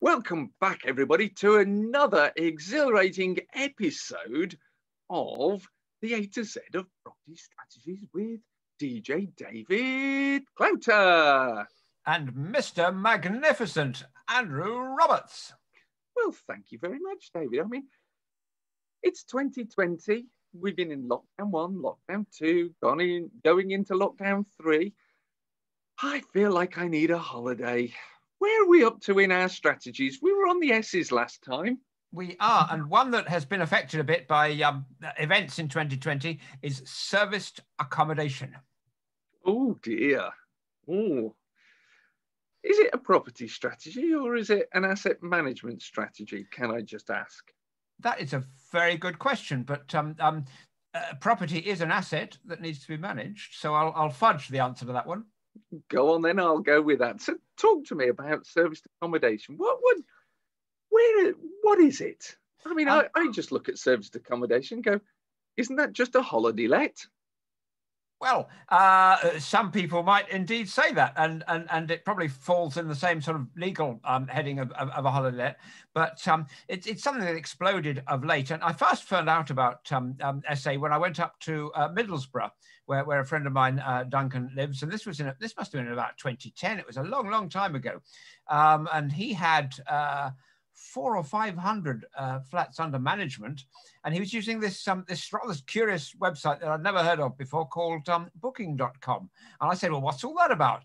Welcome back, everybody, to another exhilarating episode of the A to Z of Property Strategies with DJ David Clouter. And Mr. Magnificent Andrew Roberts. Well, thank you very much, David. I mean, it's 2020. We've been in lockdown 1, lockdown 2, going into lockdown 3. I feel like I need a holiday. Where are we up to in our strategies? We were on the S's last time. We are, and one that has been affected a bit by events in 2020 is serviced accommodation. Oh dear. Oh. Is it a property strategy or is it an asset management strategy? Can I just ask? That is a very good question, but property is an asset that needs to be managed. So I'll fudge the answer to that one. Go on then, I'll go with that. So talk to me about serviced accommodation. What is it? I mean, I just look at serviced accommodation and go, isn't that just a holiday let? Well, some people might indeed say that, and it probably falls in the same sort of legal heading of a holiday let, but it's something that exploded of late. And I first found out about SA when I went up to Middlesbrough, where a friend of mine, Duncan, lives, and this must have been in about 2010. It was a long, long time ago, and he had 400 or 500 flats under management, and he was using this rather curious website that I'd never heard of before called Booking.com. And I said, "Well, what's all that about?"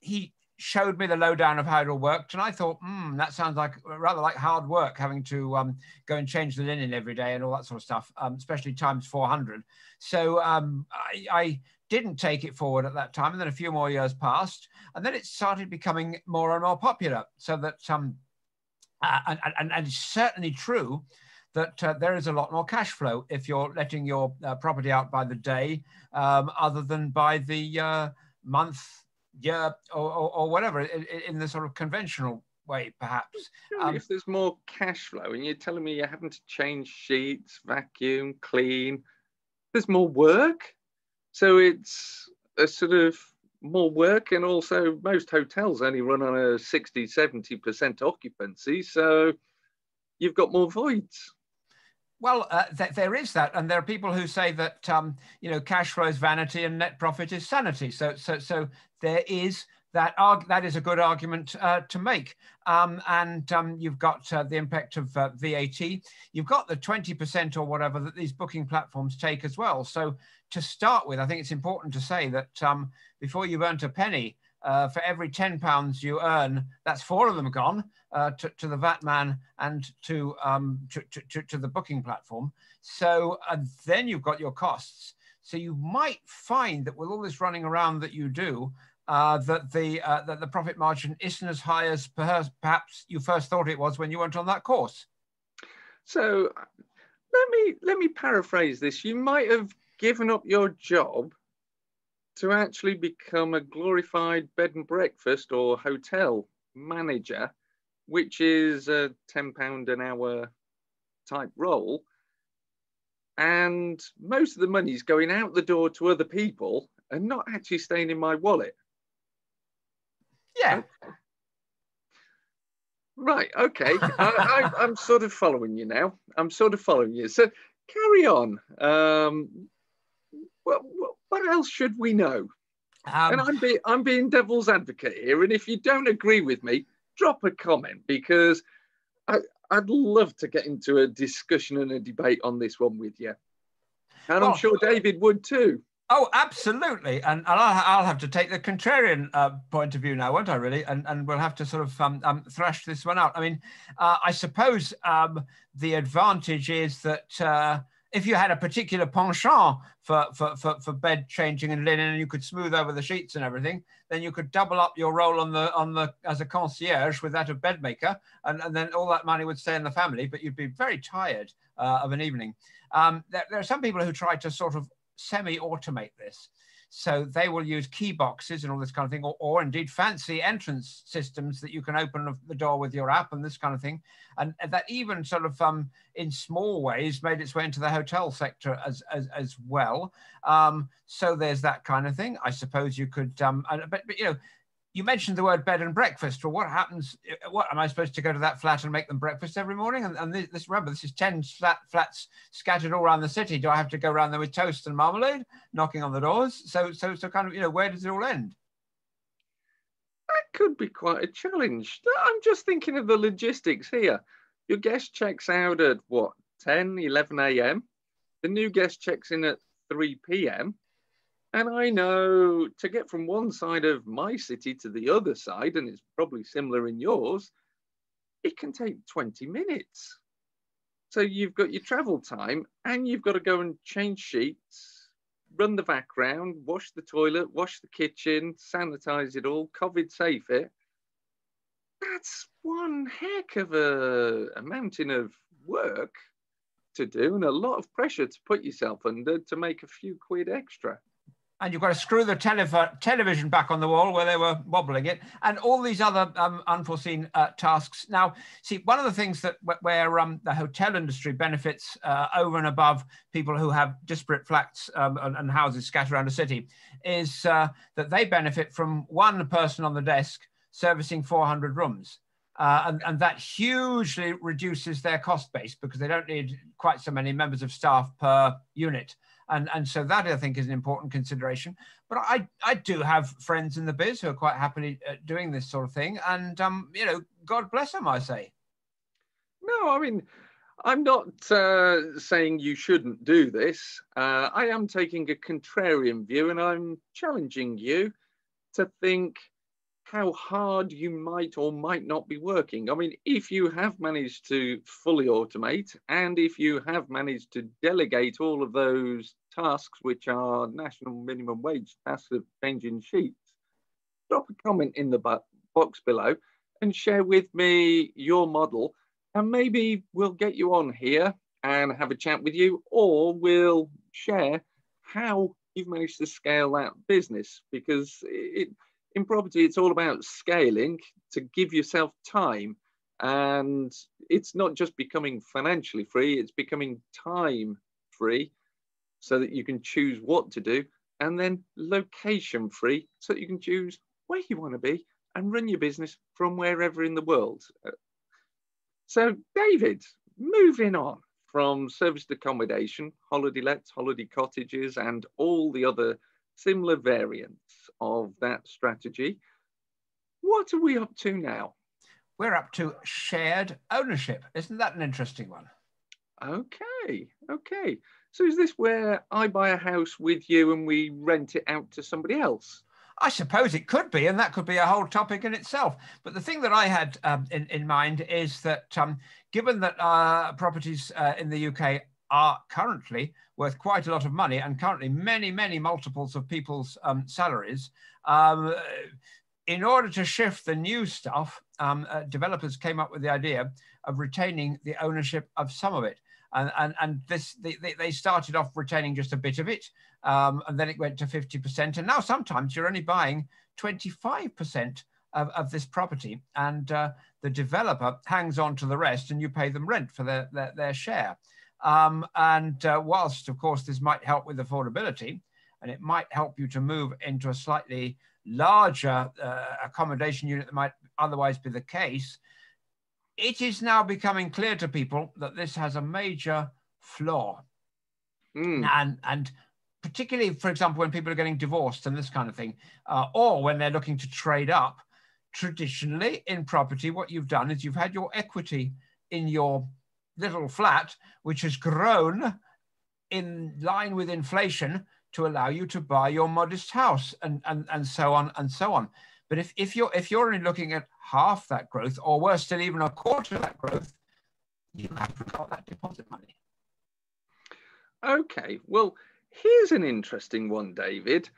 He showed me the lowdown of how it all worked, and I thought, that sounds like rather like hard work, having to go and change the linen every day and all that sort of stuff, especially times 400. So I didn't take it forward at that time, and then a few more years passed, and then it started becoming more and more popular. So that and it's certainly true that there is a lot more cash flow if you're letting your property out by the day, other than by the month, year, or whatever, in the sort of conventional way, perhaps. If there's more cash flow, and you're telling me you're having to change sheets, vacuum, clean, there's more work. So it's a sort of more work, and also most hotels only run on a 60-70% occupancy, so you've got more voids. Well, there is that, and there are people who say that cash flow is vanity and net profit is sanity. So there is that. That is a good argument to make. You've got the impact of VAT. You've got the 20% or whatever that these booking platforms take as well. So to start with, I think it's important to say that before you've earned a penny, for every £10 you earn, that's 4 of them gone to the VAT man and to the booking platform. So then you've got your costs. So you might find that with all this running around that you do, that the profit margin isn't as high as perhaps you first thought it was when you went on that course. So let me paraphrase this. You might have given up your job to actually become a glorified bed and breakfast or hotel manager, which is a £10 an hour type role. And most of the money is going out the door to other people and not actually staying in my wallet. Yeah. Okay. Right, okay. I'm sort of following you now. I'm sort of following you. So carry on. What else should we know? And I'm being devil's advocate here. And if you don't agree with me, drop a comment, because I'd love to get into a discussion and a debate on this one with you. And I'm sure David would too. Oh, absolutely. And I'll have to take the contrarian point of view now, won't I, really? And we'll have to sort of thrash this one out. I mean, I suppose the advantage is that if you had a particular penchant for bed changing and linen, and you could smooth over the sheets and everything, then you could double up your role on the as a concierge with that of bed maker, and then all that money would stay in the family, but you'd be very tired of an evening. There are some people who try to sort of semi-automate this. So they will use key boxes and all this kind of thing, or indeed fancy entrance systems that you can open the door with your app and this kind of thing. And that even sort of in small ways made its way into the hotel sector as well. So there's that kind of thing. I suppose you could, but You mentioned the word bed and breakfast. Well, what happens? What am I supposed to go to that flat and make them breakfast every morning? And this, remember, this is 10 flats scattered all around the city. Do I have to go around there with toast and marmalade, knocking on the doors? So kind of, you know, where does it all end? That could be quite a challenge. I'm just thinking of the logistics here. Your guest checks out at what, 10, 11 a.m. The new guest checks in at 3 p.m. And I know to get from one side of my city to the other side, and it's probably similar in yours, it can take 20 minutes. So you've got your travel time and you've got to go and change sheets, run the vac round, wash the toilet, wash the kitchen, sanitize it all, COVID safe it. That's one heck of a mountain of work to do and a lot of pressure to put yourself under to make a few quid extra. And you've got to screw the television back on the wall where they were wobbling it, and all these other unforeseen tasks. Now, see, one of the things that where the hotel industry benefits over and above people who have disparate flats and houses scattered around a city is that they benefit from one person on the desk servicing 400 rooms. And that hugely reduces their cost base because they don't need quite so many members of staff per unit. And so that, I think, is an important consideration. But I do have friends in the biz who are quite happily doing this sort of thing. And, you know, God bless them, I say. No, I mean, I'm not saying you shouldn't do this. I am taking a contrarian view and I'm challenging you to think how hard you might or might not be working. I mean, if you have managed to fully automate and if you have managed to delegate all of those tasks, which are national minimum wage tasks of changing sheets, drop a comment in the box below and share with me your model. And maybe we'll get you on here and have a chat with you, or we'll share how you've managed to scale that business, because in property, it's all about scaling to give yourself time. And it's not just becoming financially free, it's becoming time free so that you can choose what to do, and then location free so that you can choose where you want to be and run your business from wherever in the world. So, David, moving on from serviced accommodation, holiday lets, holiday cottages, and all the other similar variants of that strategy. What are we up to now? We're up to shared ownership. Isn't that an interesting one? Okay. So is this where I buy a house with you and we rent it out to somebody else? I suppose it could be, and that could be a whole topic in itself. But the thing that I had in mind is that given that properties in the UK are currently worth quite a lot of money and currently many multiples of people's salaries, in order to shift the new stuff, developers came up with the idea of retaining the ownership of some of it. And they started off retaining just a bit of it, and then it went to 50%. And now sometimes you're only buying 25% of this property, and the developer hangs on to the rest, and you pay them rent for their share. Whilst, of course, this might help with affordability, and it might help you to move into a slightly larger accommodation unit that might otherwise be the case, it is now becoming clear to people that this has a major flaw. And particularly, for example, when people are getting divorced and this kind of thing, or when they're looking to trade up, traditionally in property, what you've done is you've had your equity in your little flat, which has grown in line with inflation to allow you to buy your modest house, and so on and so on. But if you're only looking at half that growth, or worse still, even a quarter of that growth, you haven't got that deposit money. Okay, well, here's an interesting one, David.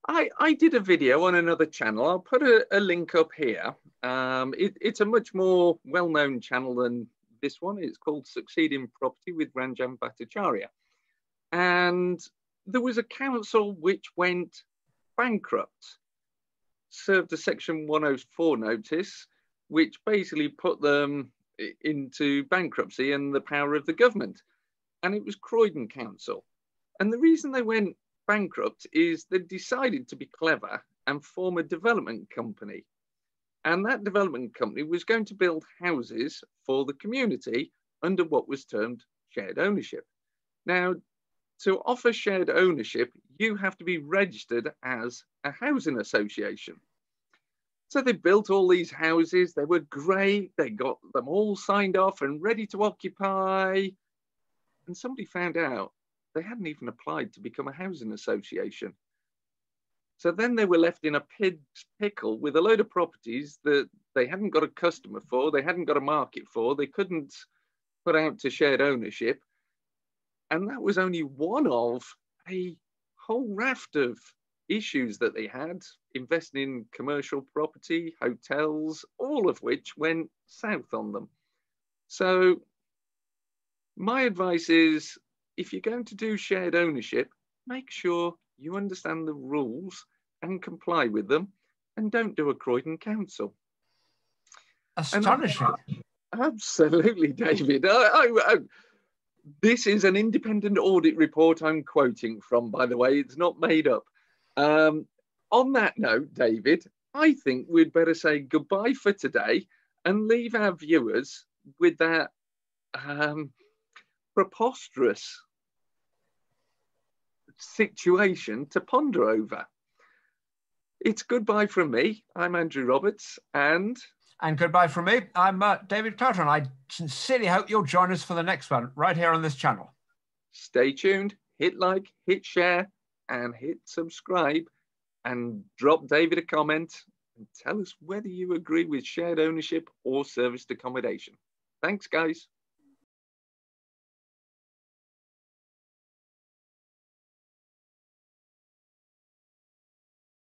I did a video on another channel. I'll put a link up here. It's a much more well-known channel than this one. It's called Succeed in Property with Ranjan Bhattacharya. And there was a council which went bankrupt, served a Section 104 notice, which basically put them into bankruptcy and the power of the government. And it was Croydon Council. And the reason they went bankrupt is they decided to be clever and form a development company. And that development company was going to build houses for the community under what was termed shared ownership. Now, to offer shared ownership, you have to be registered as a housing association. So they built all these houses. They were great. They got them all signed off and ready to occupy. And somebody found out they hadn't even applied to become a housing association. So then they were left in a pig's pickle with a load of properties that they hadn't got a customer for, they hadn't got a market for, they couldn't put out to shared ownership. And that was only one of a whole raft of issues that they had, investing in commercial property, hotels, all of which went south on them. So my advice is, if you're going to do shared ownership, make sure you understand the rules and comply with them, and don't do a Croydon council. Astonishing. Absolutely, David. This is an independent audit report I'm quoting from, by the way. It's not made up. On that note, David, I think we'd better say goodbye for today and leave our viewers with that preposterous situation to ponder over. It's goodbye from me. I'm Andrew Roberts, and goodbye from me. I'm David Clouter, and I sincerely hope you'll join us for the next one right here on this channel. Stay tuned, hit like, hit share, and hit subscribe, and drop David a comment and tell us whether you agree with shared ownership or serviced accommodation. Thanks, guys.